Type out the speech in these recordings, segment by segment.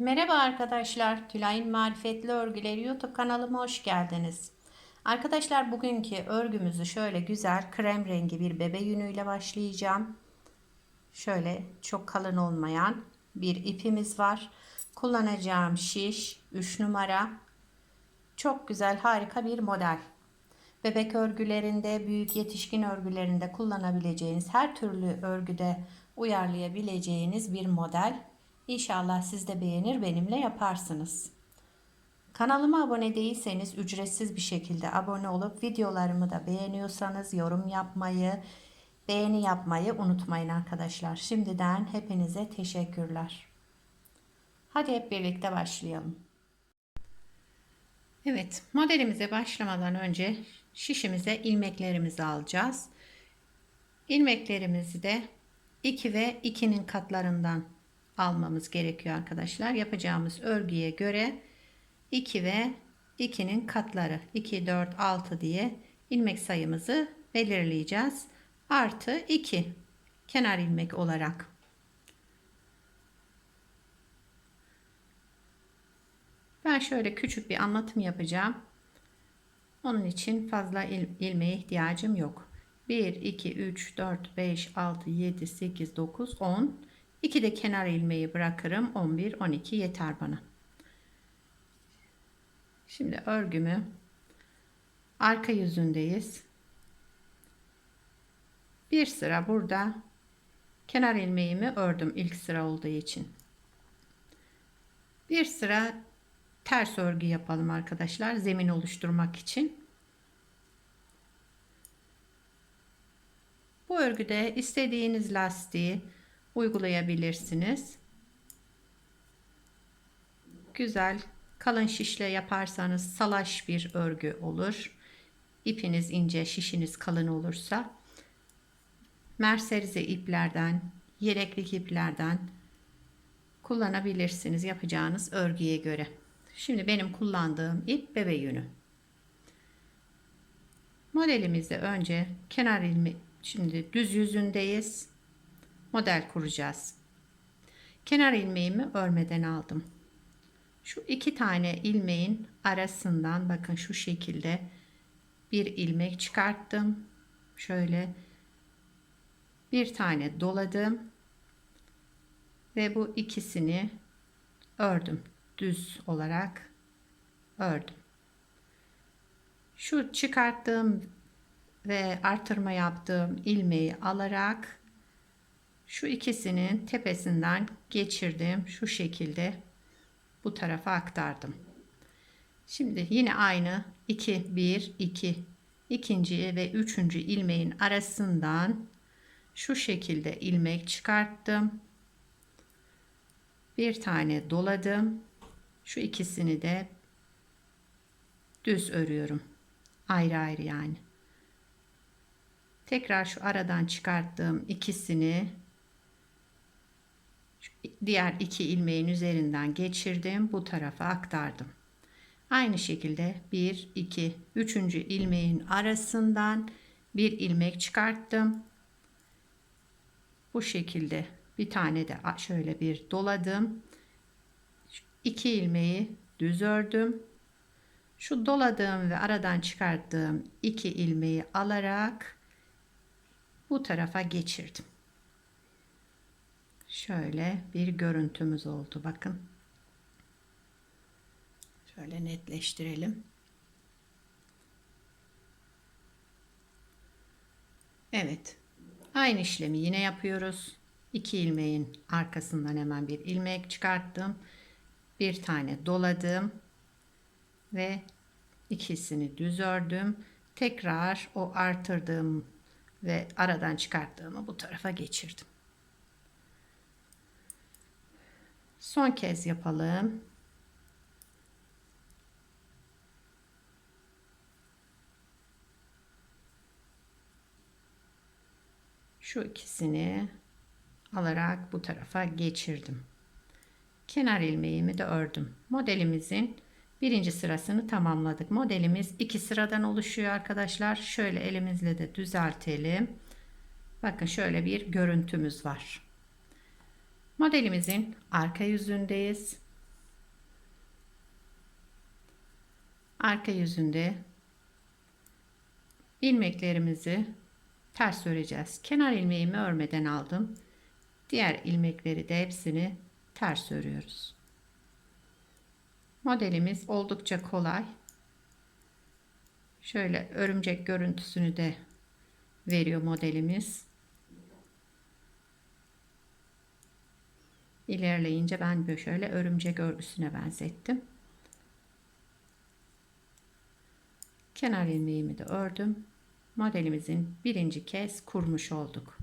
Merhaba arkadaşlar, Tülay'ın Marifetli Örgüleri YouTube kanalıma hoş geldiniz. Arkadaşlar bugünkü örgümüzü şöyle güzel krem rengi bir bebe yünüyle başlayacağım. Şöyle çok kalın olmayan bir ipimiz var. Kullanacağım şiş 3 numara. Çok güzel, harika bir model. Bebek örgülerinde, büyük yetişkin örgülerinde kullanabileceğiniz, her türlü örgüde uyarlayabileceğiniz bir model. İnşallah siz de beğenir, benimle yaparsınız. Kanalıma abone değilseniz ücretsiz bir şekilde abone olup videolarımı da beğeniyorsanız yorum yapmayı, beğeni yapmayı unutmayın arkadaşlar. Şimdiden hepinize teşekkürler. Hadi hep birlikte başlayalım. Evet, modelimize başlamadan önce şişimize ilmeklerimizi alacağız. İlmeklerimizi de 2 ve 2'nin katlarından almamız gerekiyor arkadaşlar. Yapacağımız örgüye göre 2 ve 2'nin katları 2, 4, 6 diye ilmek sayımızı belirleyeceğiz. Artı 2 kenar ilmek olarak. Ben şöyle küçük bir anlatım yapacağım. Onun için fazla ilmeğe ihtiyacım yok. 1, 2, 3, 4, 5, 6, 7, 8, 9, 10. 2 de kenar ilmeği bırakırım. 11, 12 yeter bana. Şimdi örgümü arka yüzündeyiz. Bir sıra burada kenar ilmeğimi ördüm ilk sıra olduğu için. Bir sıra ters örgü yapalım arkadaşlar, zemin oluşturmak için. Bu örgüde istediğiniz lastiği uygulayabilirsiniz. Güzel kalın şişle yaparsanız salaş bir örgü olur. İpiniz ince, şişiniz kalın olursa merserize iplerden, yeleklik iplerden kullanabilirsiniz yapacağınız örgüye göre. Şimdi benim kullandığım ip bebe yünü. Modelimizde önce kenar ilmeği, şimdi düz yüzündeyiz. Model kuracağız. Kenar ilmeğimi örmeden aldım. Şu 2 tane ilmeğin arasından bakın şu şekilde bir ilmek çıkarttım. Şöyle bir tane doladım ve bu ikisini ördüm. Düz olarak ördüm. Şu çıkarttığım ve artırma yaptığım ilmeği alarak şu ikisinin tepesinden geçirdim. Şu şekilde bu tarafa aktardım. Şimdi yine aynı 2, 1, 2, ikinci ve üçüncü ilmeğin arasından şu şekilde ilmek çıkarttım. Bir tane doladım. Şu ikisini de düz örüyorum. Ayrı ayrı yani. Tekrar şu aradan çıkarttığım ikisini diğer 2 ilmeğin üzerinden geçirdim. Bu tarafa aktardım. Aynı şekilde 1, 2, 3. ilmeğin arasından bir ilmek çıkarttım. Bu şekilde bir tane de şöyle bir doladım. 2 ilmeği düz ördüm. Şu doladığım ve aradan çıkarttığım 2 ilmeği alarak bu tarafa geçirdim. Şöyle bir görüntümüz oldu. Bakın. Şöyle netleştirelim. Evet. Aynı işlemi yine yapıyoruz. 2 ilmeğin arkasından hemen bir ilmek çıkarttım. Bir tane doladım ve ikisini düz ördüm. Tekrar o artırdığım ve aradan çıkarttığımı bu tarafa geçirdim. Son kez yapalım. Şu ikisini alarak bu tarafa geçirdim. Kenar ilmeğimi de ördüm. Modelimizin birinci sırasını tamamladık. Modelimiz 2 sıradan oluşuyor arkadaşlar. Şöyle elimizle de düzeltelim. Bakın şöyle bir görüntümüz var. Modelimizin arka yüzündeyiz. Arka yüzünde ilmeklerimizi ters öreceğiz. Kenar ilmeğimi örmeden aldım. Diğer ilmekleri de hepsini ters örüyoruz. Modelimiz oldukça kolay. Şöyle örümcek görüntüsünü de veriyor modelimiz. İlerleyince ben böyle şöyle örümcek örgüsüne benzettim. Kenar ilmeğimi de ördüm. Modelimizin birinci kez kurmuş olduk.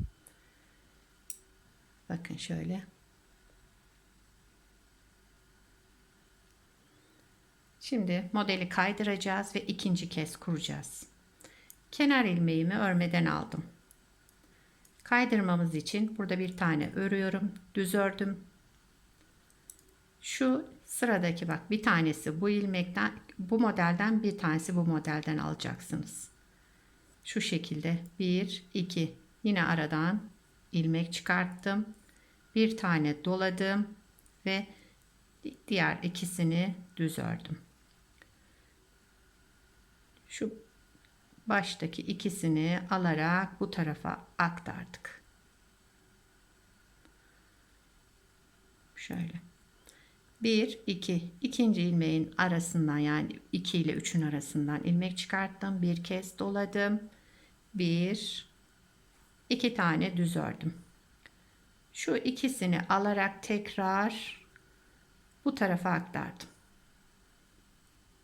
Bakın şöyle. Şimdi modeli kaydıracağız ve ikinci kez kuracağız. Kenar ilmeğimi örmeden aldım. Kaydırmamız için burada bir tane örüyorum. Düz ördüm. Şu sıradaki bak, bir tanesi bu ilmekten, bu modelden, bir tanesi bu modelden alacaksınız. Şu şekilde 1 2 yine aradan ilmek çıkarttım. Bir tane doladım ve diğer ikisini düz ördüm. Şu baştaki ikisini alarak bu tarafa aktardık. Şöyle. 1 2 ikinci ilmeğin arasından, yani 2 ile 3'ün arasından ilmek çıkarttım. Bir kez doladım. 1 2 tane düz ördüm. Şu ikisini alarak tekrar bu tarafa aktardım.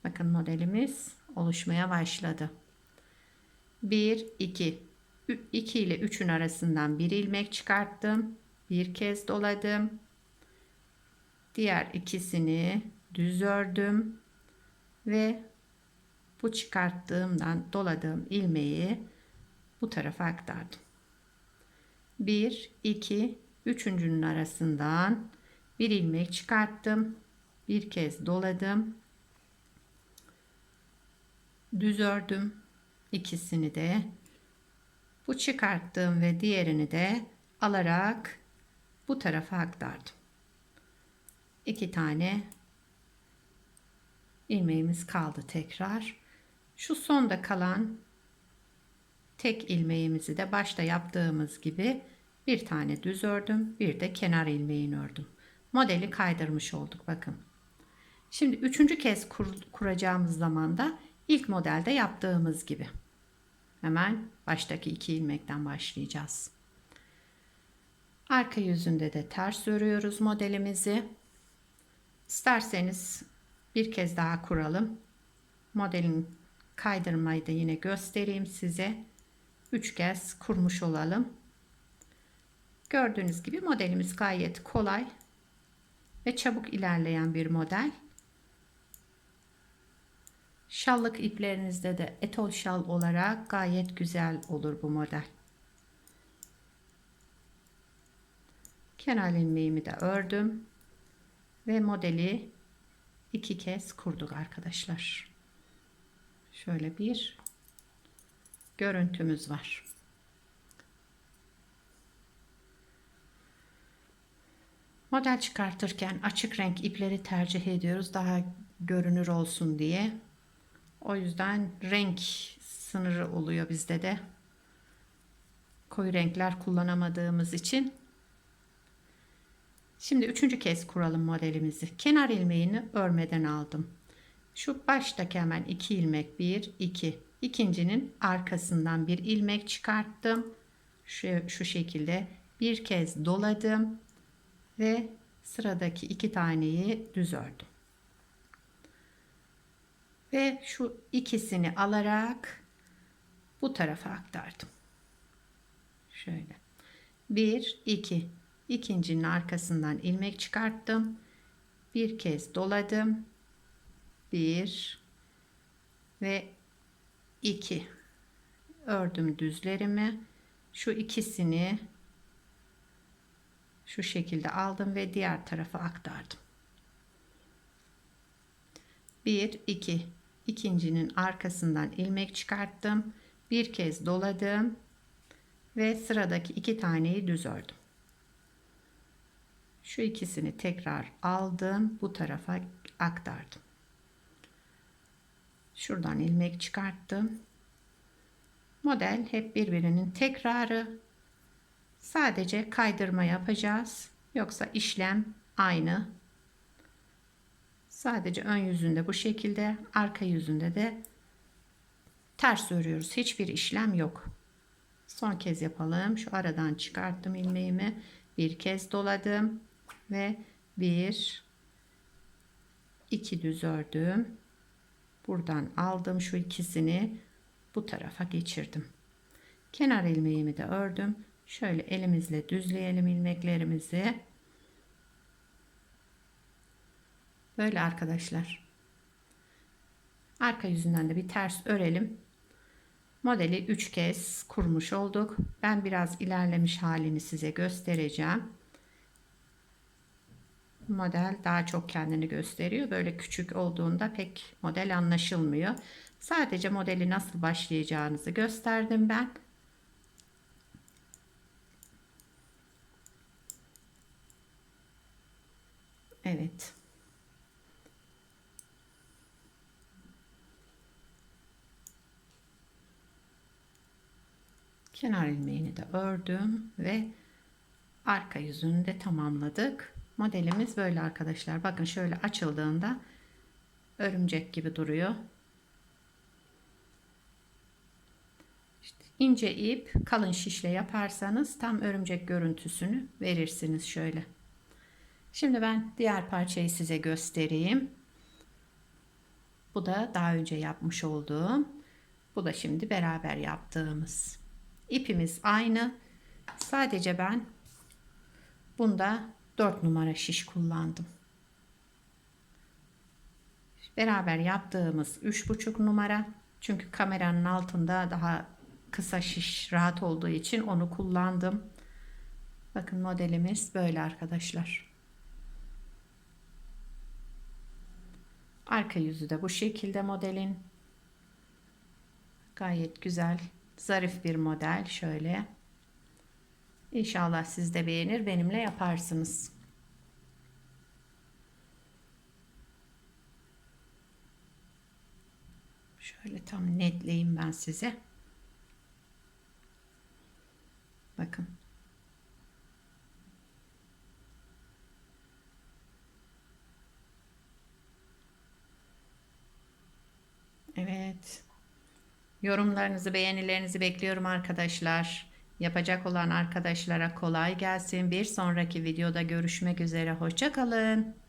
Bakın modelimiz oluşmaya başladı. 1 2 2 ile 3'ün arasından bir ilmek çıkarttım. Bir kez doladım. Diğer ikisini düz ördüm ve bu çıkarttığımdan doladığım ilmeği bu tarafa aktardım. 1 2 üçüncünün arasından bir ilmek çıkarttım. Bir kez doladım. Düz ördüm. İkisini de bu çıkarttığım ve diğerini de alarak bu tarafa aktardım. 2 tane ilmeğimiz kaldı tekrar. Şu sonda kalan tek ilmeğimizi de başta yaptığımız gibi bir tane düz ördüm, bir de kenar ilmeğini ördüm. Modeli kaydırmış olduk bakın. Şimdi üçüncü kez kuracağımız zaman da ilk modelde yaptığımız gibi hemen baştaki iki ilmekten başlayacağız. Arka yüzünde de ters örüyoruz modelimizi. İsterseniz bir kez daha kuralım. Modelin kaydırmayı da yine göstereyim size. 3 kez kurmuş olalım. Gördüğünüz gibi modelimiz gayet kolay ve çabuk ilerleyen bir model. Şallık iplerinizde de etol şal olarak gayet güzel olur bu model. Kenar ilmeğimi de ördüm ve modeli 2 kez kurduk arkadaşlar. Şöyle bir görüntümüz var. Model çıkartırken açık renk ipleri tercih ediyoruz, daha görünür olsun diye. O yüzden renk sınırı oluyor bizde de. Koyu renkler kullanamadığımız için. Şimdi üçüncü kez kuralım modelimizi. Kenar ilmeğini örmeden aldım. Şu baştaki hemen 2 ilmek, 1 2, ikincinin arkasından bir ilmek çıkarttım. Şu şekilde bir kez doladım ve sıradaki 2 taneyi düz ördüm. Ve şu ikisini alarak bu tarafa aktardım. Şöyle. 1 2, ikincinin arkasından ilmek çıkarttım. Bir kez doladım. 1 ve 2 ördüm düzlerimi. Şu ikisini şu şekilde aldım ve diğer tarafa aktardım. 1 2, ikincinin arkasından ilmek çıkarttım. Bir kez doladım ve sıradaki 2 taneyi düz ördüm. Şu ikisini tekrar aldım, bu tarafa aktardım. Şuradan ilmek çıkarttım. Model hep birbirinin tekrarı. Sadece kaydırma yapacağız. Yoksa işlem aynı. Sadece ön yüzünde bu şekilde, arka yüzünde de ters örüyoruz. Hiçbir işlem yok. Son kez yapalım. Şu aradan çıkarttım ilmeğimi. Bir kez doladım ve bir, iki düz ördüm. Buradan aldım şu ikisini bu tarafa geçirdim. Kenar ilmeğimi de ördüm. Şöyle elimizle düzleyelim ilmeklerimizi. Böyle arkadaşlar. Arka yüzünden de bir ters örelim. Modeli 3 kez kurmuş olduk. Ben biraz ilerlemiş halini size göstereceğim. Model daha çok kendini gösteriyor. Böyle küçük olduğunda pek model anlaşılmıyor. Sadece modeli nasıl başlayacağınızı gösterdim ben. Evet. Kenar ilmeğini de ördüm ve arka yüzünü de tamamladık. Modelimiz böyle arkadaşlar. Bakın şöyle açıldığında örümcek gibi duruyor. İşte ince ip, kalın şişle yaparsanız tam örümcek görüntüsünü verirsiniz şöyle. Şimdi ben diğer parçayı size göstereyim. Bu da daha önce yapmış olduğum. Bu da şimdi beraber yaptığımız. İpimiz aynı. Sadece ben bunda 4 numara şiş kullandım. Beraber yaptığımız 3,5 numara. Çünkü kameranın altında daha kısa şiş rahat olduğu için onu kullandım. Bakın modelimiz böyle arkadaşlar. Arka yüzü de bu şekilde modelin. Gayet güzel, zarif bir model şöyle. İnşallah siz de beğenir, benimle yaparsınız. Şöyle tam netleyeyim ben size. Bakın. Evet. Yorumlarınızı, beğenilerinizi bekliyorum arkadaşlar. Yapacak olan arkadaşlara kolay gelsin. Bir sonraki videoda görüşmek üzere. Hoşça kalın.